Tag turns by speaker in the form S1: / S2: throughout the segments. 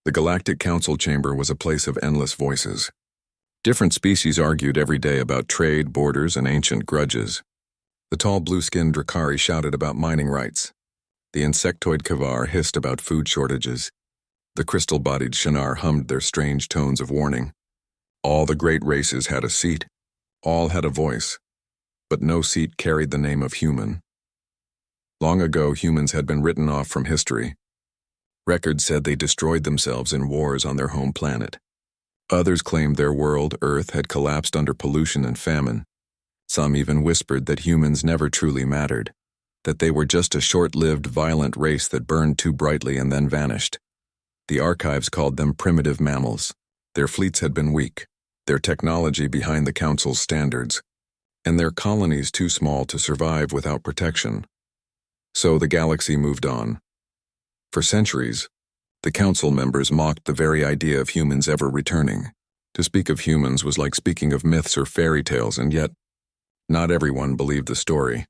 S1: The Galactic Council Chamber was a place of endless voices. Different species argued every day about trade, borders, and ancient grudges. The tall blue-skinned Drakari shouted about mining rights. The insectoid Kavar hissed about food shortages. The crystal-bodied Shinar hummed their strange tones of warning. All the great races had a seat. All had a voice. But no seat carried the name of human. Long ago, humans had been written off from history. Records said they destroyed themselves in wars on their home planet. Others claimed their world, Earth, had collapsed under pollution and famine. Some even whispered that humans never truly mattered, that they were just a short-lived, violent race that burned too brightly and then vanished. The archives called them primitive mammals. Their fleets had been weak, their technology behind the Council's standards, and their colonies too small to survive without protection. So the galaxy moved on. For centuries, the Council members mocked the very idea of humans ever returning. To speak of humans was like speaking of myths or fairy tales, and yet, not everyone believed the story.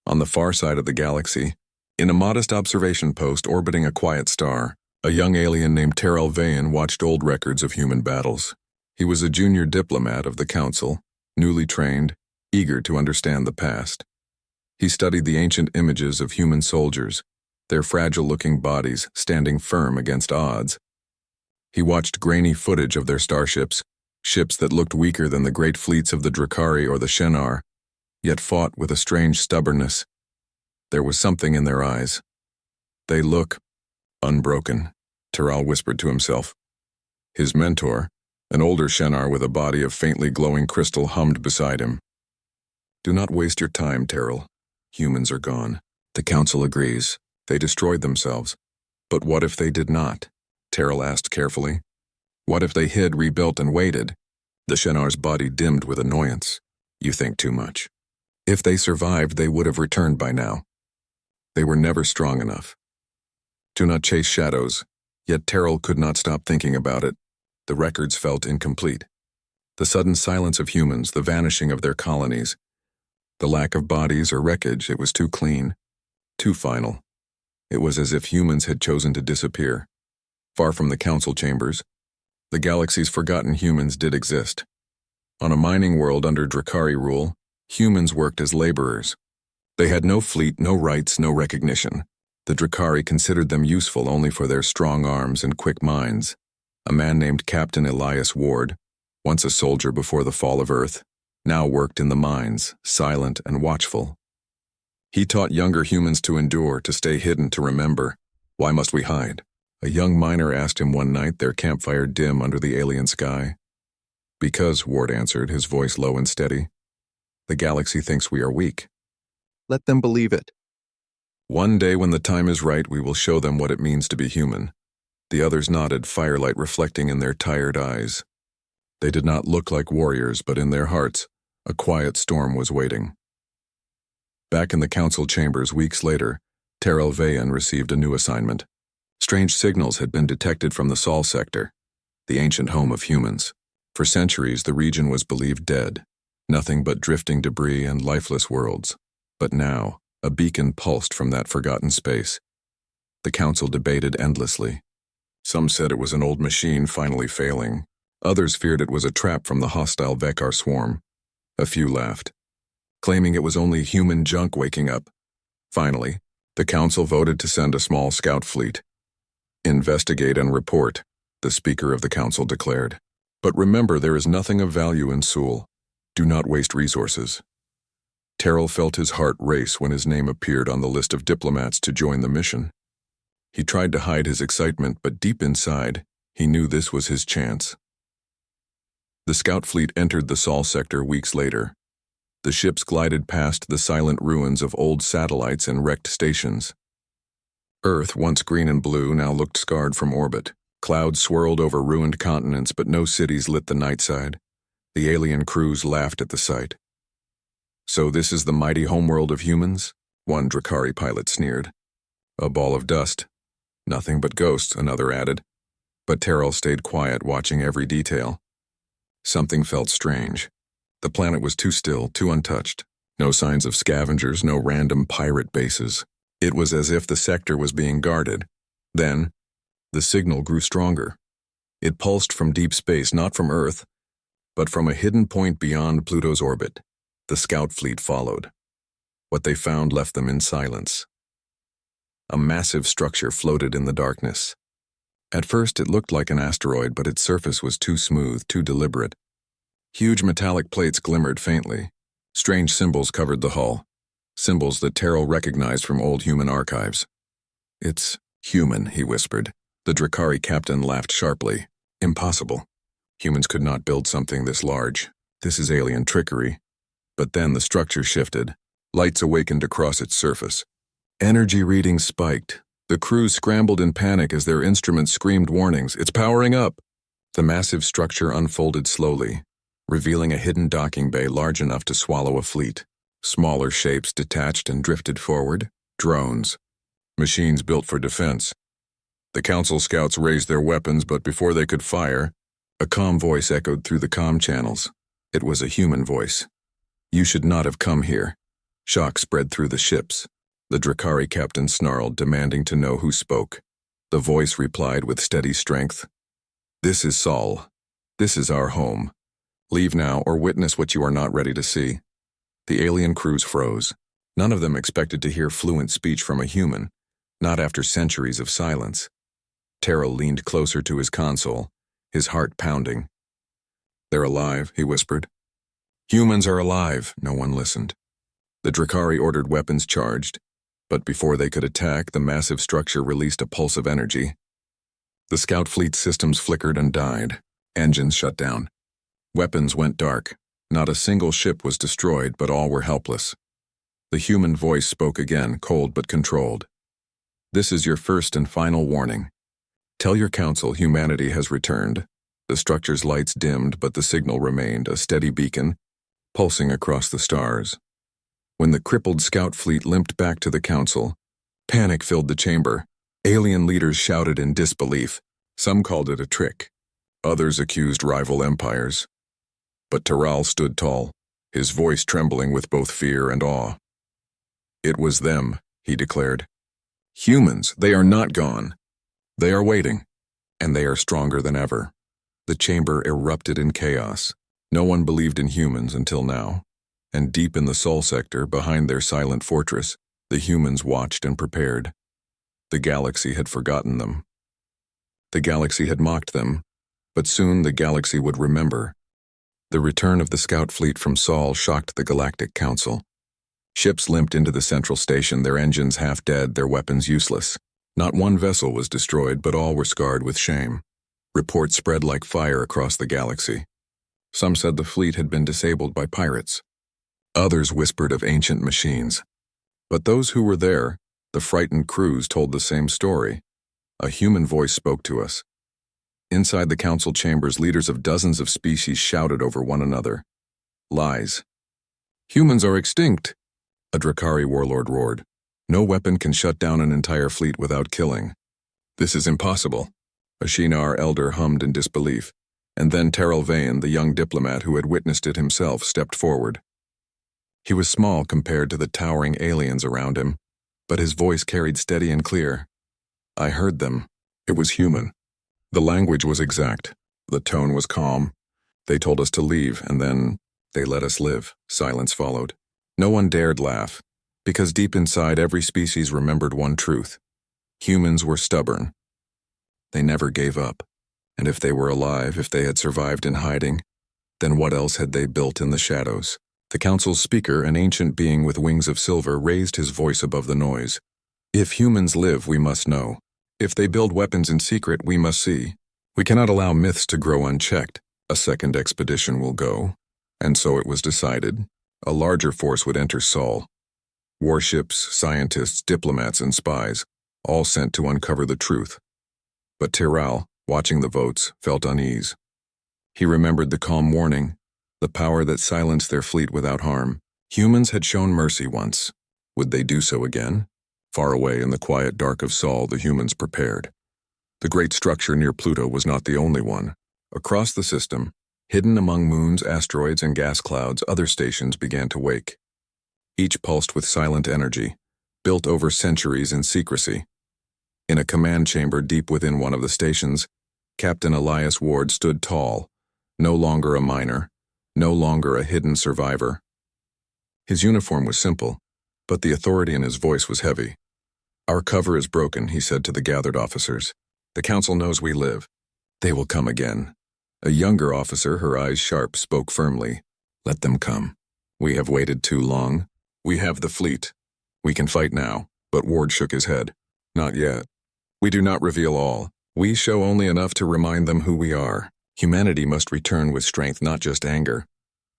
S1: On the far side of the galaxy, in a modest observation post orbiting a quiet star, a young alien named Terrell Vayan watched old records of human battles. He was a junior diplomat of the Council, newly trained, eager to understand the past. He studied the ancient images of human soldiers, their fragile-looking bodies standing firm against odds. He watched grainy footage of their starships, ships that looked weaker than the great fleets of the Drakari or the Shinar, yet fought with a strange stubbornness. There was something in their eyes. "They look unbroken," Terrell whispered to himself. His mentor, an older Shinar with a body of faintly glowing crystal, hummed beside him. "Do not waste your time, Terrell. Humans are gone. The Council agrees. They destroyed themselves. But what if they did not?" Terrell asked carefully. "What if they hid, rebuilt, and waited?" The Shinar's body dimmed with annoyance. "You think too much. If they survived, they would have returned by now. They were never strong enough. Do not chase shadows." Yet Terrell could not stop thinking about it. The records felt incomplete. The sudden silence of humans, the vanishing of their colonies, the lack of bodies or wreckage, it was too clean, too final. It was as if humans had chosen to disappear. Far from the Council chambers, the galaxy's forgotten humans did exist. On a mining world under Drakari rule, humans worked as laborers. They had no fleet, no rights, no recognition. The Drakari considered them useful only for their strong arms and quick minds. A man named Captain Elias Ward, once a soldier before the fall of Earth, now worked in the mines, silent and watchful. He taught younger humans to endure, to stay hidden, to remember. "Why must we hide?" a young miner asked him one night, their campfire dim under the alien sky. "Because," Ward answered, his voice low and steady, "the galaxy thinks we are weak. Let them believe it. One day when the time is right, we will show them what it means to be human." The others nodded, firelight reflecting in their tired eyes. They did not look like warriors, but in their hearts, a quiet storm was waiting. Back in the Council chambers weeks later, Terrell Vayan received a new assignment. Strange signals had been detected from the Sol sector, the ancient home of humans. For centuries, the region was believed dead, nothing but drifting debris and lifeless worlds. But now, a beacon pulsed from that forgotten space. The Council debated endlessly. Some said it was an old machine finally failing. Others feared it was a trap from the hostile Vekar swarm. A few laughed, claiming it was only human junk waking up. Finally, the Council voted to send a small scout fleet. "Investigate and report," the Speaker of the Council declared. "But remember, there is nothing of value in Sul. Do not waste resources." Terrell felt his heart race when his name appeared on the list of diplomats to join the mission. He tried to hide his excitement, but deep inside, he knew this was his chance. The scout fleet entered the Sol sector weeks later. The ships glided past the silent ruins of old satellites and wrecked stations. Earth, once green and blue, now looked scarred from orbit. Clouds swirled over ruined continents, but no cities lit the night side. The alien crews laughed at the sight. "So this is the mighty homeworld of humans?" one Drakari pilot sneered. "A ball of dust. Nothing but ghosts," another added. But Terrell stayed quiet, watching every detail. Something felt strange. The planet was too still, too untouched. No signs of scavengers, no random pirate bases. It was as if the sector was being guarded. Then, The signal grew stronger. It pulsed from deep space, not from Earth, but from a hidden point beyond Pluto's orbit. The scout fleet followed. What they found left them in silence. A massive structure floated in the darkness. At first it looked like an asteroid, but its surface was too smooth, too deliberate. Huge metallic plates glimmered faintly. Strange symbols covered the hull, symbols that Terrell recognized from old human archives. "It's human," he whispered. The Drakari captain laughed sharply. "Impossible. Humans could not build something this large. This is alien trickery." But then the structure shifted. Lights awakened across its surface. Energy readings spiked. The crew scrambled in panic as their instruments screamed warnings. "It's powering up!" The massive structure unfolded slowly, revealing a hidden docking bay large enough to swallow a fleet. Smaller shapes detached and drifted forward. Drones. Machines built for defense. The Council scouts raised their weapons, but before they could fire, a calm voice echoed through the comm channels. It was a human voice. "You should not have come here." Shock spread through the ships. The Drakari captain snarled, demanding to know who spoke. The voice replied with steady strength. "This is Sol. This is our home. Leave now or witness what you are not ready to see." The alien crews froze. None of them expected to hear fluent speech from a human, not after centuries of silence. Terrell leaned closer to his console, his heart pounding. "They're alive," he whispered. "Humans are alive." No one listened. The Drakari ordered weapons charged, but before they could attack, the massive structure released a pulse of energy. The scout fleet systems flickered and died. Engines shut down. Weapons went dark. Not a single ship was destroyed, but all were helpless. The human voice spoke again, cold but controlled. "This is your first and final warning. Tell your council humanity has returned." The structure's lights dimmed, but the signal remained, a steady beacon, pulsing across the stars. When the crippled scout fleet limped back to the council, panic filled the chamber. Alien leaders shouted in disbelief. Some called it a trick. Others accused rival empires. But Terrell stood tall, his voice trembling with both fear and awe. "It was them," he declared. "Humans, they are not gone. They are waiting, and they are stronger than ever." The chamber erupted in chaos. No one believed in humans until now. And deep in the Sol sector, behind their silent fortress, the humans watched and prepared. The galaxy had forgotten them. The galaxy had mocked them, but soon the galaxy would remember. The return of the scout fleet from Sol shocked the Galactic Council. Ships limped into the central station, their engines half dead, their weapons useless. Not one vessel was destroyed, but all were scarred with shame. Reports spread like fire across the galaxy. Some said the fleet had been disabled by pirates. Others whispered of ancient machines. But those who were there, the frightened crews, told the same story. A human voice spoke to us. Inside the council chambers, leaders of dozens of species shouted over one another. "Lies. Humans are extinct," a Drakari warlord roared. "No weapon can shut down an entire fleet without killing." "This is impossible," a Shinar elder hummed in disbelief. And then Terrell Vane, the young diplomat who had witnessed it himself, stepped forward. He was small compared to the towering aliens around him, but his voice carried steady and clear. "I heard them. It was human." The language was exact. The tone was calm. "They told us to leave, and then they let us live." Silence followed. No one dared laugh, because deep inside every species remembered one truth. Humans were stubborn. They never gave up. And if they were alive, if they had survived in hiding, then what else had they built in the shadows? The council's speaker, an ancient being with wings of silver, raised his voice above the noise. "If humans live, we must know. If they build weapons in secret, we must see. We cannot allow myths to grow unchecked. A second expedition will go." And so it was decided. A larger force would enter Sol. Warships, scientists, diplomats, and spies, all sent to uncover the truth. But Terrell, watching the votes, felt unease. He remembered the calm warning, the power that silenced their fleet without harm. Humans had shown mercy once. Would they do so again? Far away in the quiet dark of Sol, the humans prepared. The great structure near Pluto was not the only one. Across the system, hidden among moons, asteroids, and gas clouds, other stations began to wake. Each pulsed with silent energy, built over centuries in secrecy. In a command chamber deep within one of the stations, Captain Elias Ward stood tall, no longer a miner, no longer a hidden survivor. His uniform was simple, but the authority in his voice was heavy. "Our cover is broken," he said to the gathered officers. "The council knows we live. They will come again." A younger officer, her eyes sharp, spoke firmly. "Let them come. We have waited too long. We have the fleet. We can fight now." But Ward shook his head. "Not yet. We do not reveal all. We show only enough to remind them who we are. Humanity must return with strength, not just anger."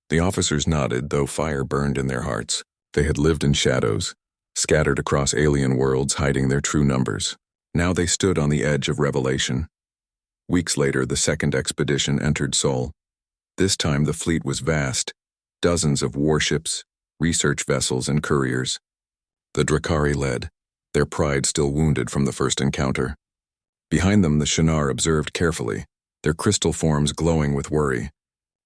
S1: The officers nodded, though fire burned in their hearts. They had lived in shadows, scattered across alien worlds, hiding their true numbers. Now they stood on the edge of revelation. Weeks later, the second expedition entered Sol. This time the fleet was vast, dozens of warships, research vessels, and couriers. The Drakari led, their pride still wounded from the first encounter. Behind them, the Shinar observed carefully, their crystal forms glowing with worry.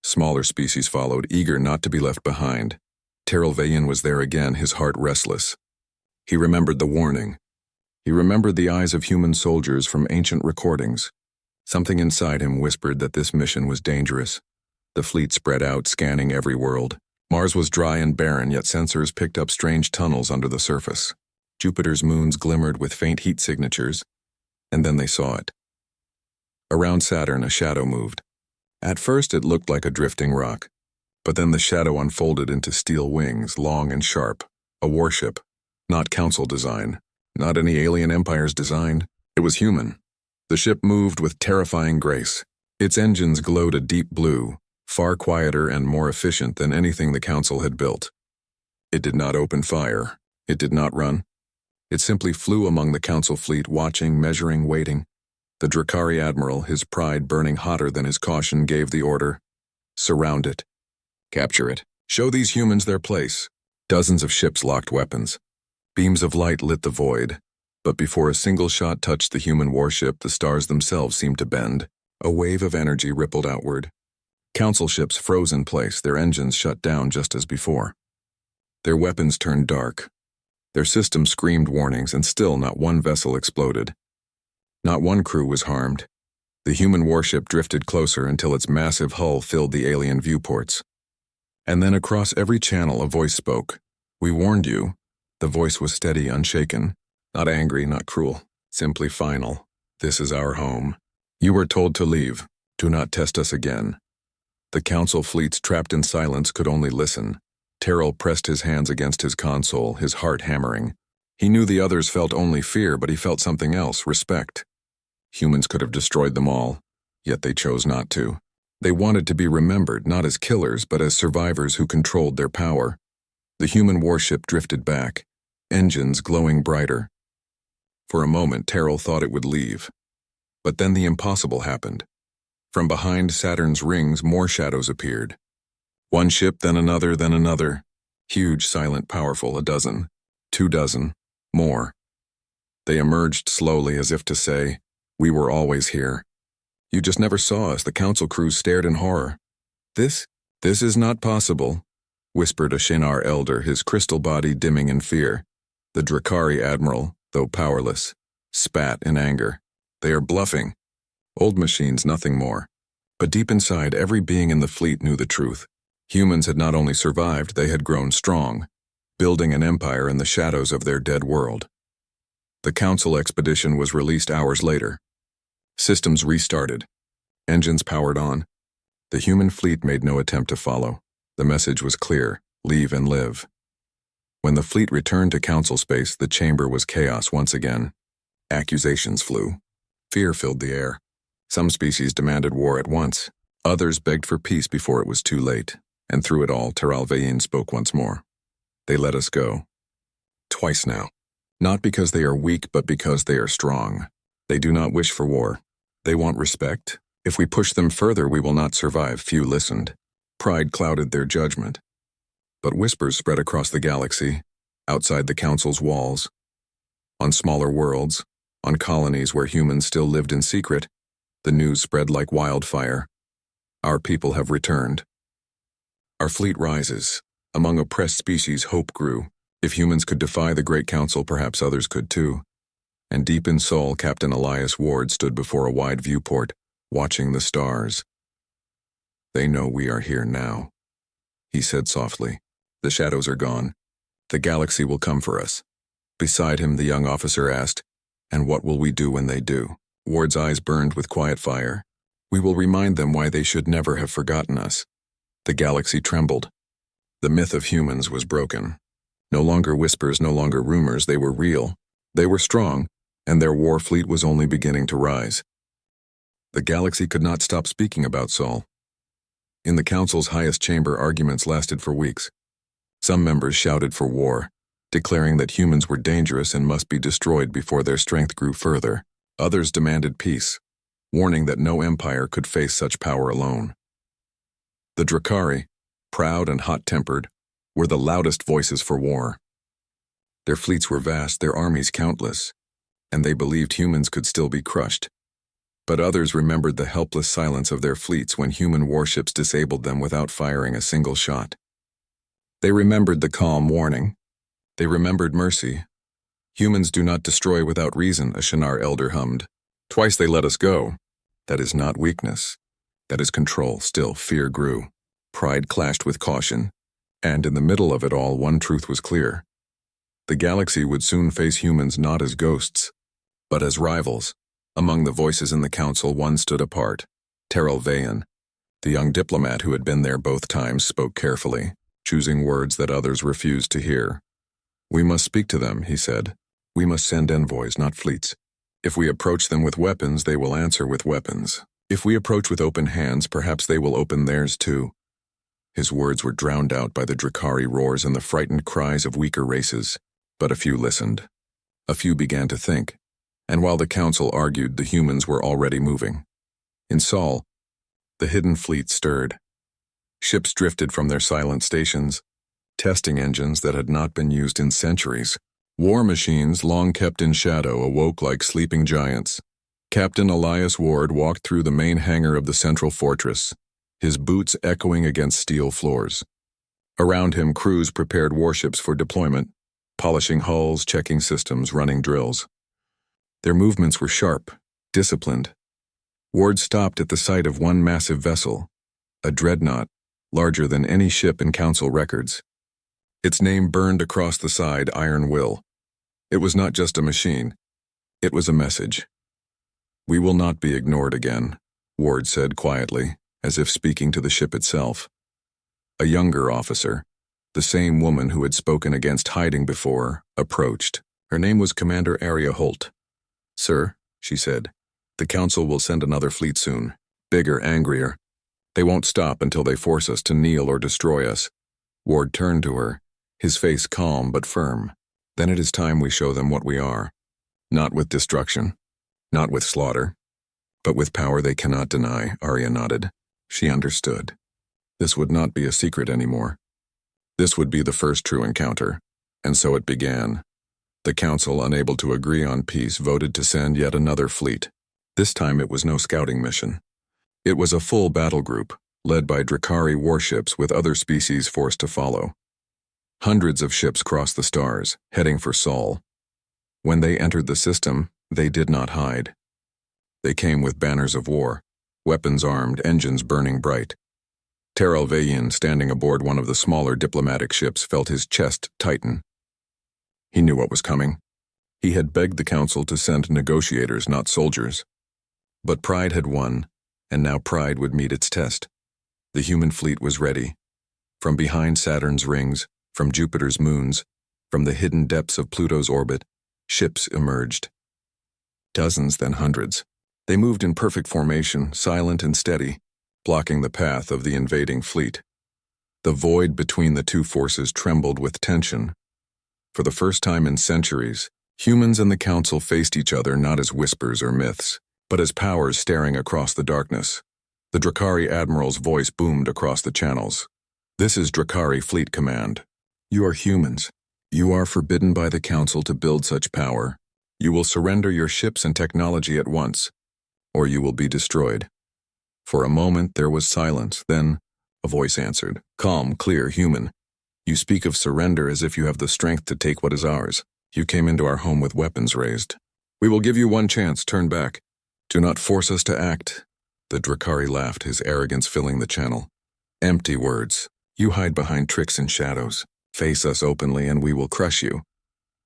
S1: Smaller species followed, eager not to be left behind. Terrell Vayin was there again, his heart restless. He remembered the warning. He remembered the eyes of human soldiers from ancient recordings. Something inside him whispered that this mission was dangerous. The fleet spread out, scanning every world. Mars was dry and barren, yet sensors picked up strange tunnels under the surface. Jupiter's moons glimmered with faint heat signatures, and then they saw it. Around Saturn, a shadow moved. At first it looked like a drifting rock, but then the shadow unfolded into steel wings, long and sharp. A warship, not council design, not any alien empire's design. It was human. The ship moved with terrifying grace. Its engines glowed a deep blue, far quieter and more efficient than anything the council had built. It did not open fire. It did not run. It simply flew among the council fleet, watching, measuring, waiting. The Drakari admiral, his pride burning hotter than his caution, gave the order. "Surround it. Capture it. Show these humans their place." Dozens of ships locked weapons. Beams of light lit the void. But before a single shot touched the human warship, the stars themselves seemed to bend. A wave of energy rippled outward. Council ships froze in place, their engines shut down just as before. Their weapons turned dark. Their systems screamed warnings, and still not one vessel exploded. Not one crew was harmed. The human warship drifted closer until its massive hull filled the alien viewports. And then across every channel a voice spoke. "We warned you." The voice was steady, unshaken. Not angry, not cruel. Simply final. "This is our home. You were told to leave. Do not test us again." The council fleets trapped in silence could only listen. Terrell pressed his hands against his console, his heart hammering. He knew the others felt only fear, but he felt something else, respect. Humans could have destroyed them all, yet they chose not to. They wanted to be remembered, not as killers, but as survivors who controlled their power. The human warship drifted back, engines glowing brighter. For a moment, Terrell thought it would leave. But then the impossible happened. From behind Saturn's rings, more shadows appeared. One ship, then another. Huge, silent, powerful, a dozen, 2 dozen, more. They emerged slowly as if to say, "We were always here. You just never saw us." The council crews stared in horror. This is not possible," whispered a Shinar elder, his crystal body dimming in fear. The Drakari admiral, though powerless, spat in anger. "They are bluffing. Old machines, nothing more." But deep inside, every being in the fleet knew the truth. Humans had not only survived, they had grown strong, building an empire in the shadows of their dead world. The council expedition was released hours later. Systems restarted. Engines powered on. The human fleet made no attempt to follow. The message was clear: leave and live. When the fleet returned to council space, the chamber was chaos once again. Accusations flew. Fear filled the air. Some species demanded war at once. Others begged for peace before it was too late. And through it all, Terrell Vayin spoke once more. "They let us go. Twice now. Not because they are weak, but because they are strong. They do not wish for war. They want respect. If we push them further, we will not survive." Few listened. Pride clouded their judgment. But whispers spread across the galaxy, outside the council's walls. On smaller worlds, on colonies where humans still lived in secret, the news spread like wildfire. "Our people have returned. Our fleet rises. Among oppressed species, hope grew. If humans could defy the Great Council, perhaps others could too." And deep in Sol, Captain Elias Ward stood before a wide viewport, watching the stars. "They know we are here now," he said softly. "The shadows are gone. The galaxy will come for us." Beside him, the young officer asked, "And what will we do when they do?" Ward's eyes burned with quiet fire. "We will remind them why they should never have forgotten us." The galaxy trembled. The myth of humans was broken. No longer whispers, no longer rumors, they were real. They were strong, and their war fleet was only beginning to rise. The galaxy could not stop speaking about Sol. In the Council's highest chamber, arguments lasted for weeks. Some members shouted for war, declaring that humans were dangerous and must be destroyed before their strength grew further. Others demanded peace, warning that no empire could face such power alone. The Drakari, proud and hot-tempered, were the loudest voices for war. Their fleets were vast, their armies countless, and they believed humans could still be crushed. But others remembered the helpless silence of their fleets when human warships disabled them without firing a single shot. They remembered the calm warning. They remembered mercy. "Humans do not destroy without reason," a Shinar elder hummed. "Twice they let us go. That is not weakness. That is control." Still, fear grew. Pride clashed with caution. And in the middle of it all, one truth was clear. The galaxy would soon face humans not as ghosts, but as rivals. Among the voices in the council, one stood apart. Terrell Vayan, the young diplomat who had been there both times, spoke carefully, choosing words that others refused to hear. "We must speak to them," he said. "We must send envoys, not fleets. If we approach them with weapons, they will answer with weapons. If we approach with open hands, perhaps they will open theirs too." His words were drowned out by the Drakari roars and the frightened cries of weaker races. But a few listened. A few began to think. And while the council argued, the humans were already moving. In Sol, the hidden fleet stirred. Ships drifted from their silent stations, testing engines that had not been used in centuries. War machines, long kept in shadow, awoke like sleeping giants. Captain Elias Ward walked through the main hangar of the central fortress, his boots echoing against steel floors. Around him, crews prepared warships for deployment, polishing hulls, checking systems, running drills. Their movements were sharp, disciplined. Ward stopped at the sight of one massive vessel, a dreadnought, larger than any ship in council records. Its name burned across the side, Iron Will. It was not just a machine. It was a message. "We will not be ignored again," Ward said quietly, as if speaking to the ship itself. A younger officer, the same woman who had spoken against hiding before, approached. Her name was Commander Aria Holt. "Sir," she said, "the Council will send another fleet soon. Bigger, angrier. They won't stop until they force us to kneel or destroy us." Ward turned to her, his face calm but firm. "Then it is time we show them what we are. Not with destruction, not with slaughter, but with power they cannot deny." Aria nodded. She understood. This would not be a secret anymore. This would be the first true encounter, and so it began. The Council, unable to agree on peace, voted to send yet another fleet. This time it was no scouting mission. It was a full battle group, led by Drakari warships with other species forced to follow. Hundreds of ships crossed the stars, heading for Sol. When they entered the system, they did not hide. They came with banners of war, weapons armed, engines burning bright. Terrell Vayan, standing aboard one of the smaller diplomatic ships, felt his chest tighten. He knew what was coming. He had begged the Council to send negotiators, not soldiers. But pride had won, and now pride would meet its test. The human fleet was ready. From behind Saturn's rings, from Jupiter's moons, from the hidden depths of Pluto's orbit, ships emerged. Dozens, then hundreds. They moved in perfect formation, silent and steady, blocking the path of the invading fleet. The void between the two forces trembled with tension. For the first time in centuries, humans and the Council faced each other not as whispers or myths, but as powers staring across the darkness. The Drakari Admiral's voice boomed across the channels. "This is Drakari Fleet Command. You are humans. You are forbidden by the Council to build such power. You will surrender your ships and technology at once, or you will be destroyed." For a moment there was silence, then a voice answered, calm, clear, human. "You speak of surrender as if you have the strength to take what is ours. You came into our home with weapons raised. We will give you one chance, turn back. Do not force us to act. The Drakari laughed, his arrogance filling the channel. Empty words. You hide behind tricks and shadows. Face us openly and we will crush you.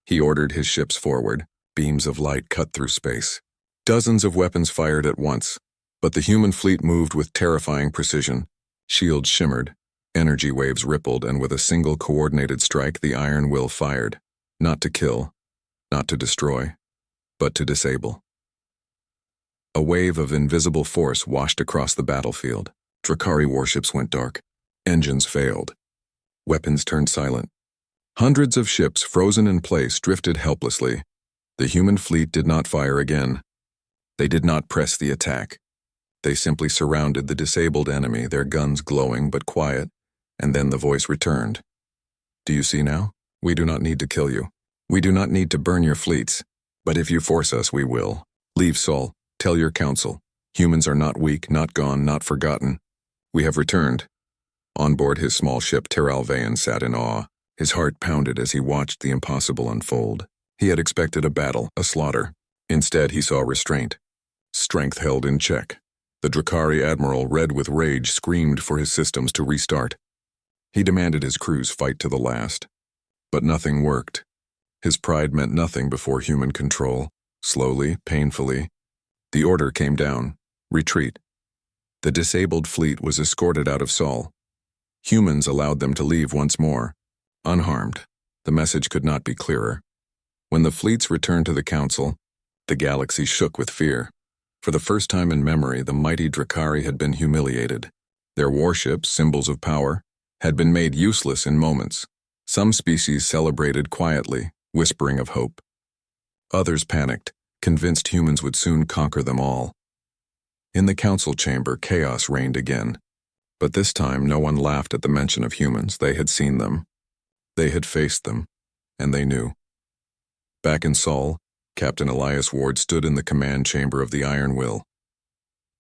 S1: He ordered his ships forward. Beams of light cut through space. Dozens of weapons fired at once, but the human fleet moved with terrifying precision. Shields shimmered, energy waves rippled, and with a single coordinated strike, the Iron Will fired. Not to kill, not to destroy, but to disable. A wave of invisible force washed across the battlefield. Drakari warships went dark. Engines failed. Weapons turned silent. Hundreds of ships, frozen in place, drifted helplessly. The human fleet did not fire again. They did not press the attack. They simply surrounded the disabled enemy, their guns glowing but quiet, and then the voice returned. Do you see now? We do not need to kill you. We do not need to burn your fleets. But if you force us, we will. Leave Sol. Tell your council. Humans are not weak, not gone, not forgotten. We have returned. On board his small ship, Teralvayan sat in awe. His heart pounded as he watched the impossible unfold. He had expected a battle, a slaughter. Instead, he saw restraint. Strength held in check. The Drakari admiral, red with rage, screamed for his systems to restart. He demanded his crews fight to the last. But nothing worked. His pride meant nothing before human control. Slowly, painfully, the order came down. Retreat. The disabled fleet was escorted out of Sol. Humans allowed them to leave once more. Unharmed. The message could not be clearer. When the fleets returned to the council, the galaxy shook with fear. For the first time in memory, the mighty Drakari had been humiliated. Their warships, symbols of power, had been made useless in moments. Some species celebrated quietly, whispering of hope. Others panicked, convinced humans would soon conquer them all. In the council chamber, chaos reigned again. But this time, no one laughed at the mention of humans. They had seen them. They had faced them, and they knew. Back in Sol, Captain Elias Ward stood in the command chamber of the Iron Will.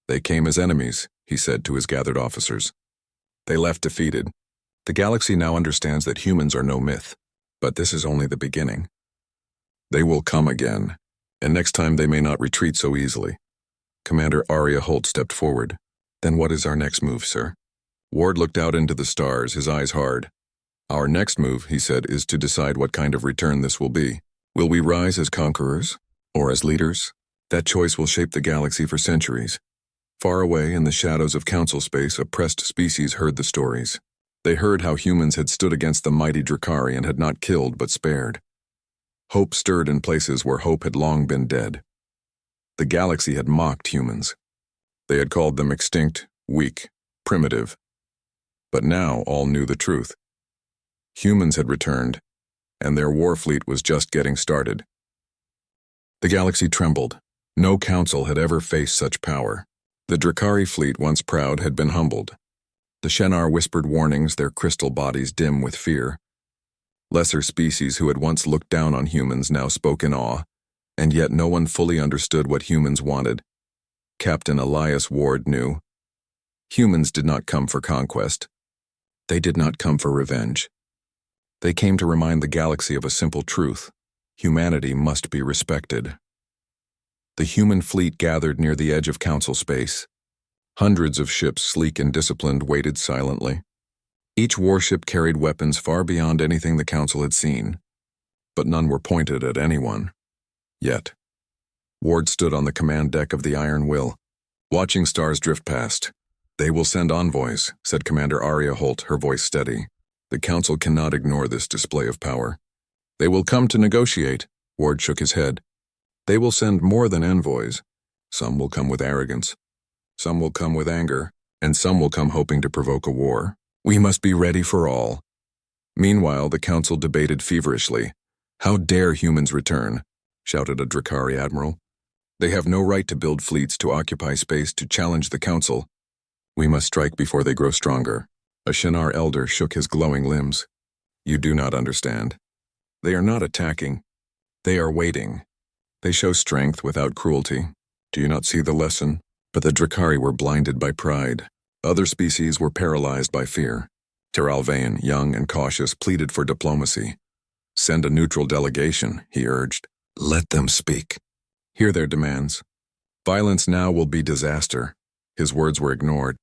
S1: They came as enemies, he said to his gathered officers. They left defeated. The galaxy now understands that humans are no myth, but this is only the beginning. They will come again, and next time they may not retreat so easily. Commander Arya Holt stepped forward. Then what is our next move, sir? Ward looked out into the stars, his eyes hard. Our next move, he said, is to decide what kind of return this will be. Will we rise as conquerors, or as leaders? That choice will shape the galaxy for centuries. Far away in the shadows of council space, oppressed species heard the stories. They heard how humans had stood against the mighty Drakari and had not killed but spared. Hope stirred in places where hope had long been dead. The galaxy had mocked humans. They had called them extinct, weak, primitive. But now all knew the truth. Humans had returned, and their war fleet was just getting started. The galaxy trembled. No council had ever faced such power. The Drakari fleet, once proud, had been humbled. The Shenar whispered warnings, their crystal bodies dim with fear. Lesser species who had once looked down on humans now spoke in awe, and yet no one fully understood what humans wanted. Captain Elias Ward knew. Humans did not come for conquest. They did not come for revenge. They came to remind the galaxy of a simple truth. Humanity must be respected. The human fleet gathered near the edge of council space. Hundreds of ships, sleek and disciplined, waited silently. Each warship carried weapons far beyond anything the council had seen, but none were pointed at anyone. Yet. Ward stood on the command deck of the Iron Will, watching stars drift past. They will send envoys, said Commander Arya Holt, her voice steady. The council cannot ignore this display of power. They will come to negotiate, Ward shook his head. They will send more than envoys. Some will come with arrogance. Some will come with anger, and some will come hoping to provoke a war. We must be ready for all. Meanwhile, the council debated feverishly. How dare humans return? Shouted a Drakari admiral. They have no right to build fleets to occupy space to challenge the council. We must strike before they grow stronger. A Shenar elder shook his glowing limbs. You do not understand. They are not attacking. They are waiting. They show strength without cruelty. Do you not see the lesson? But the Drakari were blinded by pride. Other species were paralyzed by fear. Teralvayan, young and cautious, pleaded for diplomacy. Send a neutral delegation, he urged. Let them speak. Hear their demands. Violence now will be disaster. His words were ignored.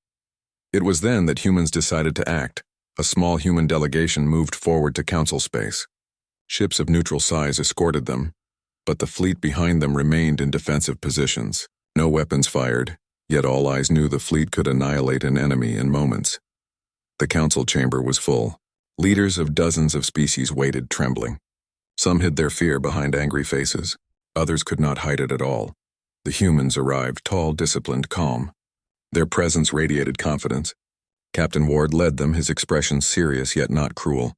S1: It was then that humans decided to act. A small human delegation moved forward to council space. Ships of neutral size escorted them, but the fleet behind them remained in defensive positions. No weapons fired, yet all eyes knew the fleet could annihilate an enemy in moments. The council chamber was full. Leaders of dozens of species waited trembling. Some hid their fear behind angry faces. Others could not hide it at all. The humans arrived, tall, disciplined, calm. Their presence radiated confidence. Captain Ward led them, his expression serious yet not cruel.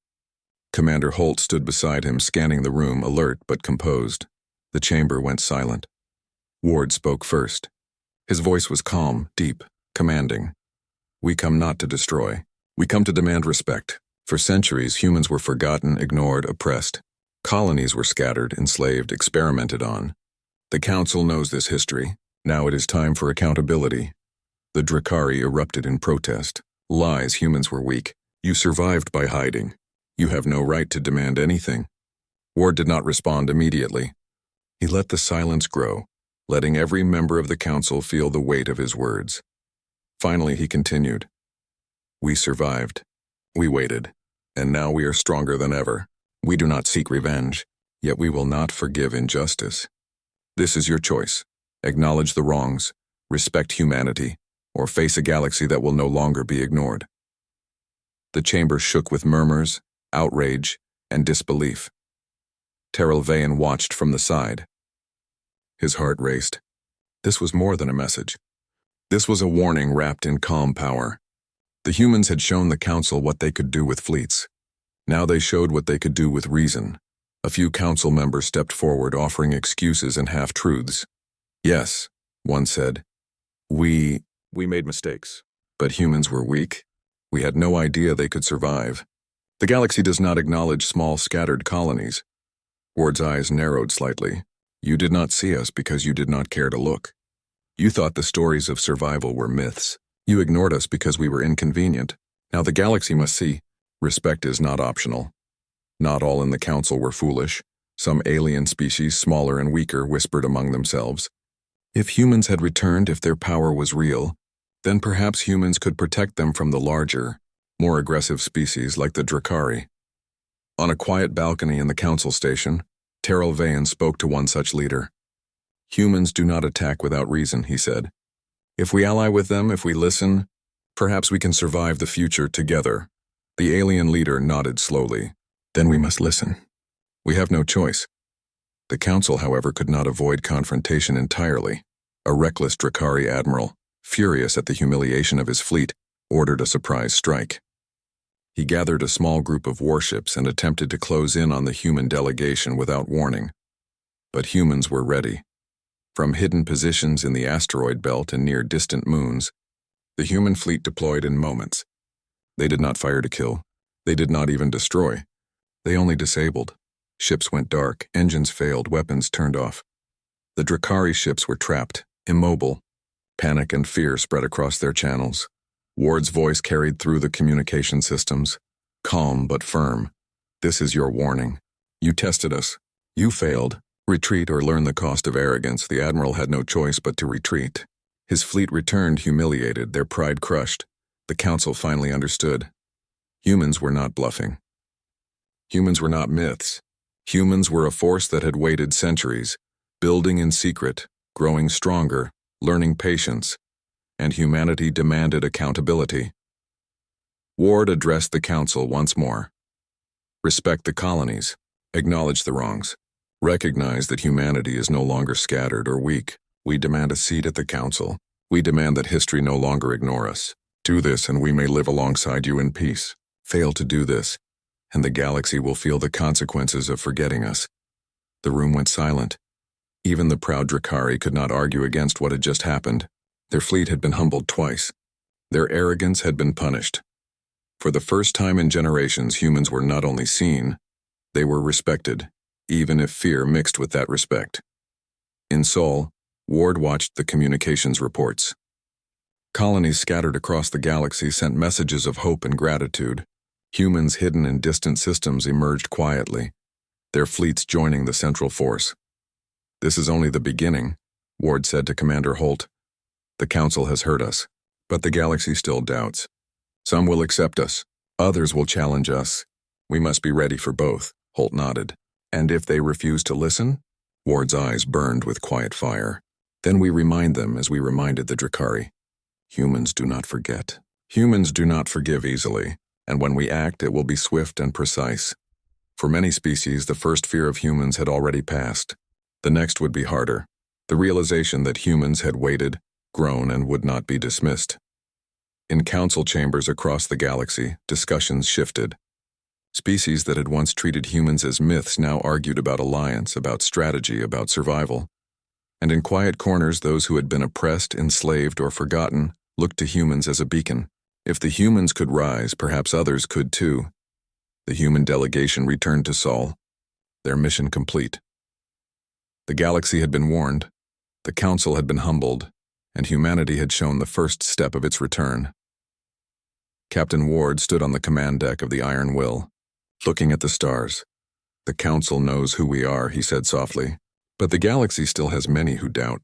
S1: Commander Holt stood beside him, scanning the room, alert but composed. The chamber went silent. Ward spoke first. His voice was calm, deep, commanding. We come not to destroy. We come to demand respect. For centuries, humans were forgotten, ignored, oppressed. Colonies were scattered, enslaved, experimented on. The Council knows this history. Now it is time for accountability. The Drakari erupted in protest. Lies, humans were weak. You survived by hiding. You have no right to demand anything. Ward did not respond immediately. He let the silence grow, letting every member of the Council feel the weight of his words. Finally, he continued. We survived. We waited. And now we are stronger than ever. We do not seek revenge, yet we will not forgive injustice. This is your choice. Acknowledge the wrongs, respect humanity, or face a galaxy that will no longer be ignored. The chamber shook with murmurs, outrage, and disbelief. Terrell Vayan watched from the side. His heart raced. This was more than a message. This was a warning wrapped in calm power. The humans had shown the Council what they could do with fleets. Now they showed what they could do with reason. A few Council members stepped forward, offering excuses and half-truths. Yes, one said. We made mistakes. But humans were weak. We had no idea they could survive. The galaxy does not acknowledge small, scattered colonies. Ward's eyes narrowed slightly. You did not see us because you did not care to look. You thought the stories of survival were myths. You ignored us because we were inconvenient. Now the galaxy must see. Respect is not optional. Not all in the Council were foolish. Some alien species, smaller and weaker, whispered among themselves. If humans had returned, if their power was real, then perhaps humans could protect them from the larger, more aggressive species like the Drakari. On a quiet balcony in the Council station, Terrell Vayan spoke to one such leader. Humans do not attack without reason, he said. If we ally with them, if we listen, perhaps we can survive the future together. The alien leader nodded slowly. Then we must listen. We have no choice. The Council, however, could not avoid confrontation entirely. A reckless Drakari admiral, furious at the humiliation of his fleet, ordered a surprise strike. He gathered a small group of warships and attempted to close in on the human delegation without warning. But humans were ready. From hidden positions in the asteroid belt and near distant moons, the human fleet deployed in moments. They did not fire to kill. They did not even destroy. They only disabled. Ships went dark, engines failed, weapons turned off. The Drakari ships were trapped, immobile. Panic and fear spread across their channels. Ward's voice carried through the communication systems. Calm but firm. This is your warning. You tested us. You failed. Retreat or learn the cost of arrogance. The Admiral had no choice but to retreat. His fleet returned humiliated, their pride crushed. The Council finally understood. Humans were not bluffing. Humans were not myths. Humans were a force that had waited centuries, building in secret, growing stronger, learning patience, and humanity demanded accountability. Ward addressed the Council once more. Respect the colonies. Acknowledge the wrongs. Recognize that humanity is no longer scattered or weak. We demand a seat at the Council. We demand that history no longer ignore us. Do this and we may live alongside you in peace. Fail to do this, and the galaxy will feel the consequences of forgetting us. The room went silent. Even the proud Drakari could not argue against what had just happened. Their fleet had been humbled twice. Their arrogance had been punished. For the first time in generations, humans were not only seen, they were respected, even if fear mixed with that respect. In Sol, Ward watched the communications reports. Colonies scattered across the galaxy sent messages of hope and gratitude. Humans hidden in distant systems emerged quietly, their fleets joining the central force. This is only the beginning, Ward said to Commander Holt. The Council has heard us, but the galaxy still doubts. Some will accept us, others will challenge us. We must be ready for both, Holt nodded. And if they refuse to listen? Ward's eyes burned with quiet fire. Then we remind them as we reminded the Drakari. Humans do not forget. Humans do not forgive easily, and when we act, it will be swift and precise. For many species, the first fear of humans had already passed. The next would be harder, the realization that humans had waited, grown, and would not be dismissed. In council chambers across the galaxy, discussions shifted. Species that had once treated humans as myths now argued about alliance, about strategy, about survival. And in quiet corners, those who had been oppressed, enslaved, or forgotten looked to humans as a beacon. If the humans could rise, perhaps others could too. The human delegation returned to Sol, their mission complete. The galaxy had been warned, the council had been humbled, and humanity had shown the first step of its return. Captain Ward stood on the command deck of the Iron Will, looking at the stars. The council knows who we are, he said softly, but the galaxy still has many who doubt.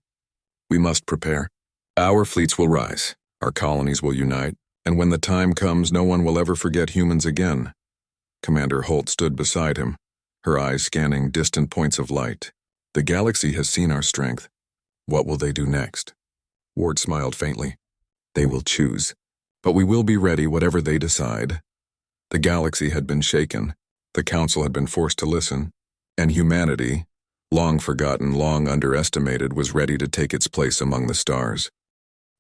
S1: We must prepare. Our fleets will rise, our colonies will unite, and when the time comes, no one will ever forget humans again. Commander Holt stood beside him, her eyes scanning distant points of light. The galaxy has seen our strength. What will they do next? Ward smiled faintly. They will choose, but we will be ready whatever they decide. The galaxy had been shaken, the council had been forced to listen, and humanity, long forgotten, long underestimated, was ready to take its place among the stars.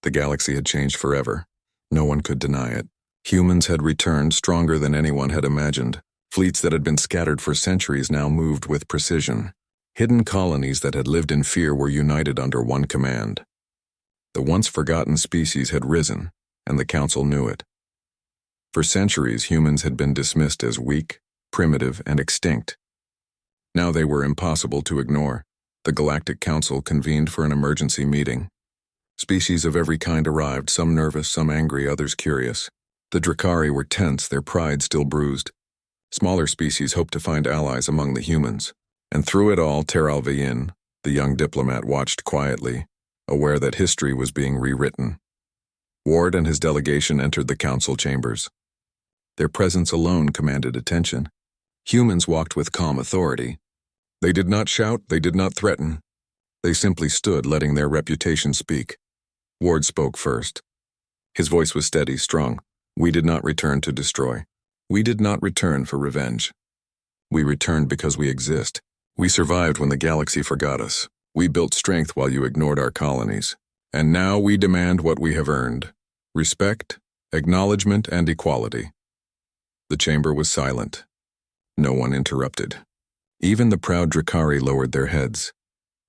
S1: The galaxy had changed forever. No one could deny it. Humans had returned stronger than anyone had imagined. Fleets that had been scattered for centuries now moved with precision. Hidden colonies that had lived in fear were united under one command. The once forgotten species had risen, and the council knew it. For centuries, humans had been dismissed as weak, primitive, and extinct. Now they were impossible to ignore. The Galactic Council convened for an emergency meeting. Species of every kind arrived, some nervous, some angry, others curious. The Drakari were tense, their pride still bruised. Smaller species hoped to find allies among the humans. And through it all, Teral Vayin, the young diplomat, watched quietly, aware that history was being rewritten. Ward and his delegation entered the council chambers. Their presence alone commanded attention. Humans walked with calm authority. They did not shout, they did not threaten. They simply stood, letting their reputation speak. Ward spoke first. His voice was steady, strong. We did not return to destroy. We did not return for revenge. We returned because we exist. We survived when the galaxy forgot us. We built strength while you ignored our colonies. And now we demand what we have earned. Respect, acknowledgement, and equality. The chamber was silent. No one interrupted. Even the proud Drakari lowered their heads.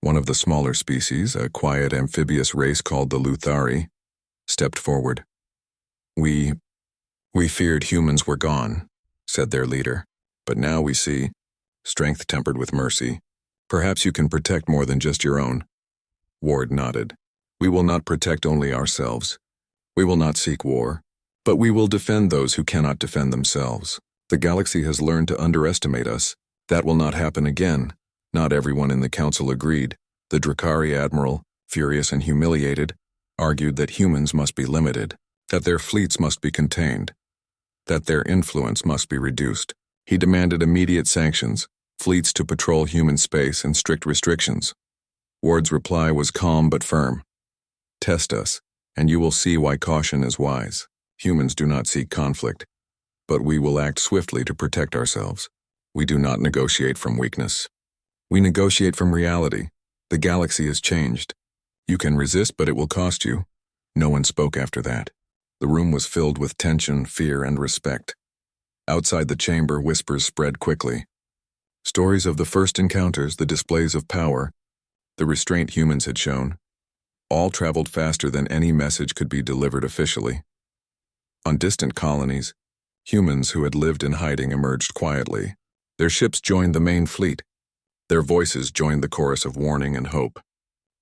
S1: One of the smaller species, a quiet amphibious race called the Luthari, stepped forward. We feared humans were gone, said their leader. But now we see, strength tempered with mercy. Perhaps you can protect more than just your own. Ward nodded. We will not protect only ourselves. We will not seek war, but we will defend those who cannot defend themselves. The galaxy has learned to underestimate us. That will not happen again. Not everyone in the council agreed. The Drakari admiral, furious and humiliated, argued that humans must be limited, that their fleets must be contained, that their influence must be reduced. He demanded immediate sanctions, fleets to patrol human space, and strict restrictions. Ward's reply was calm but firm. Test us, and you will see why caution is wise. Humans do not seek conflict, but we will act swiftly to protect ourselves. We do not negotiate from weakness. We negotiate from reality. The galaxy has changed. You can resist, but it will cost you. No one spoke after that. The room was filled with tension, fear, and respect. Outside the chamber, whispers spread quickly. Stories of the first encounters, the displays of power, the restraint humans had shown, all traveled faster than any message could be delivered officially. On distant colonies, humans who had lived in hiding emerged quietly. Their ships joined the main fleet. Their voices joined the chorus of warning and hope.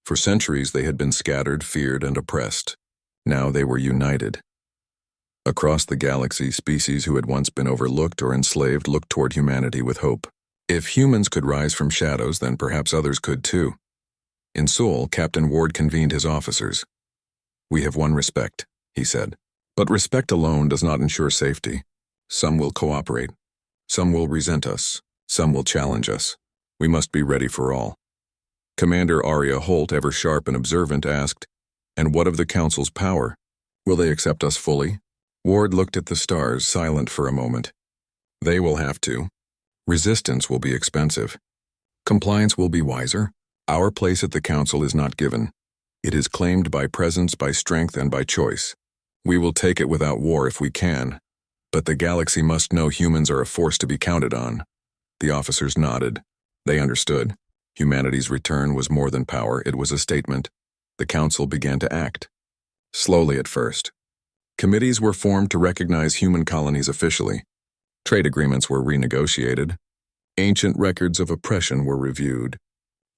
S1: For centuries they had been scattered, feared, and oppressed. Now they were united. Across the galaxy, species who had once been overlooked or enslaved looked toward humanity with hope. If humans could rise from shadows, then perhaps others could too. In Seoul, Captain Ward convened his officers. "We have won respect," he said. "But respect alone does not ensure safety. Some will cooperate. Some will resent us. Some will challenge us. We must be ready for all." Commander Arya Holt, ever sharp and observant, asked, "And what of the Council's power? Will they accept us fully?" Ward looked at the stars, silent for a moment. "They will have to. Resistance will be expensive. Compliance will be wiser. Our place at the Council is not given. It is claimed by presence, by strength, and by choice. We will take it without war if we can, but the galaxy must know humans are a force to be counted on." The officers nodded. They understood. Humanity's return was more than power, it was a statement. The Council began to act. Slowly at first. Committees were formed to recognize human colonies officially. Trade agreements were renegotiated. Ancient records of oppression were reviewed.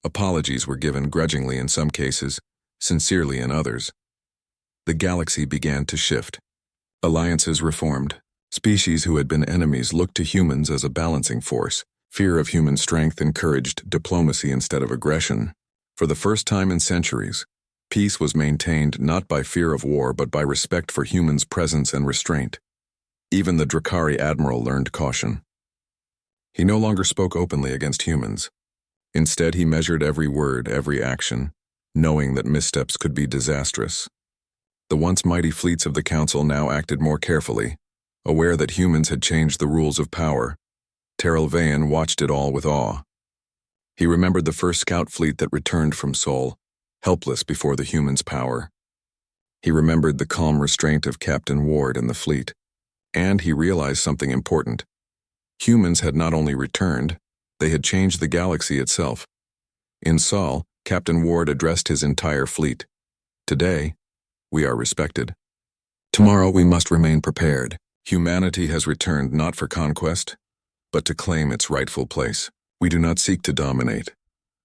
S1: Apologies were given grudgingly in some cases, sincerely in others. The galaxy began to shift. Alliances reformed. Species who had been enemies looked to humans as a balancing force. Fear of human strength encouraged diplomacy instead of aggression. For the first time in centuries, peace was maintained not by fear of war but by respect for humans' presence and restraint. Even the Drakari admiral learned caution. He no longer spoke openly against humans. Instead, he measured every word, every action, knowing that missteps could be disastrous. The once mighty fleets of the Council now acted more carefully, aware that humans had changed the rules of power. Terrell Vayan watched it all with awe. He remembered the first scout fleet that returned from Sol, helpless before the humans' power. He remembered the calm restraint of Captain Ward and the fleet. And he realized something important. Humans had not only returned, they had changed the galaxy itself. In Sol, Captain Ward addressed his entire fleet. "Today, we are respected. Tomorrow we must remain prepared. Humanity has returned not for conquest, but to claim its rightful place. We do not seek to dominate,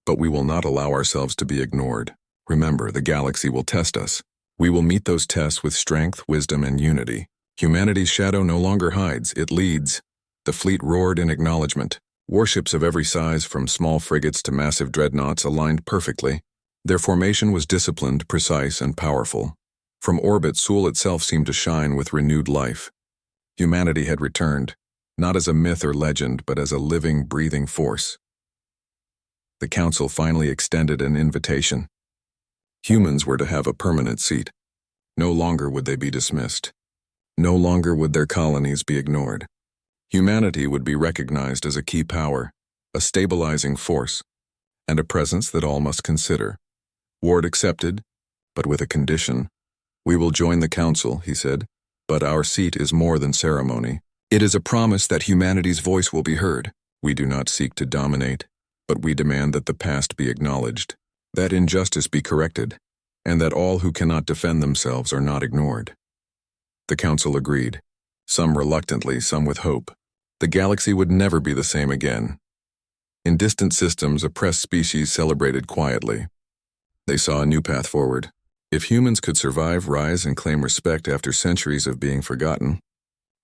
S1: but we will not allow ourselves to be ignored. Remember, the galaxy will test us. We will meet those tests with strength, wisdom, and unity. Humanity's shadow no longer hides, it leads." The fleet roared in acknowledgement. Warships of every size, from small frigates to massive dreadnoughts, aligned perfectly. Their formation was disciplined, precise, and powerful. From orbit, Seoul itself seemed to shine with renewed life. Humanity had returned, not as a myth or legend, but as a living, breathing force. The Council finally extended an invitation. Humans were to have a permanent seat. No longer would they be dismissed. No longer would their colonies be ignored. Humanity would be recognized as a key power, a stabilizing force, and a presence that all must consider. Ward accepted, but with a condition. "We will join the Council," he said, "but our seat is more than ceremony. It is a promise that humanity's voice will be heard. We do not seek to dominate, but we demand that the past be acknowledged, that injustice be corrected, and that all who cannot defend themselves are not ignored." The Council agreed, some reluctantly, some with hope. The galaxy would never be the same again. In distant systems, oppressed species celebrated quietly. They saw a new path forward. If humans could survive, rise, and claim respect after centuries of being forgotten,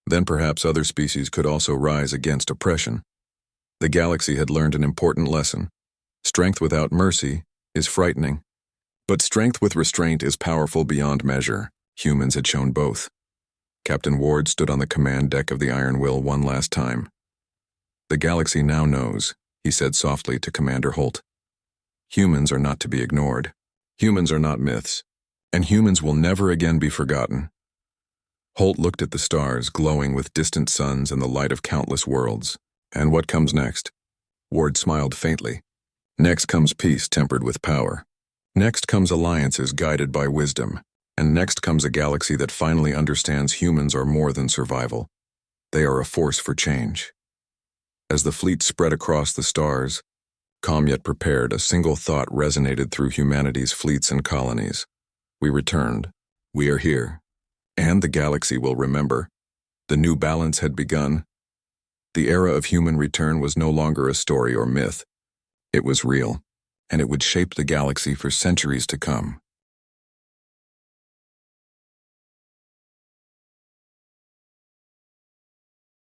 S1: then perhaps other species could also rise against oppression. The galaxy had learned an important lesson. Strength without mercy is frightening, but strength with restraint is powerful beyond measure. Humans had shown both. Captain Ward stood on the command deck of the Iron Will one last time. "The galaxy now knows," he said softly to Commander Holt. "Humans are not to be ignored. Humans are not myths, and humans will never again be forgotten." Holt looked at the stars, glowing with distant suns and the light of countless worlds. "And what comes next?" Ward smiled faintly. "Next comes peace tempered with power. Next comes alliances guided by wisdom. And next comes a galaxy that finally understands humans are more than survival. They are a force for change." As the fleet spread across the stars, calm yet prepared, a single thought resonated through humanity's fleets and colonies. "We returned. We are here. And the galaxy will remember. The new balance had begun. The era of human return was no longer a story or myth. It was real, and it would shape the galaxy for centuries to come."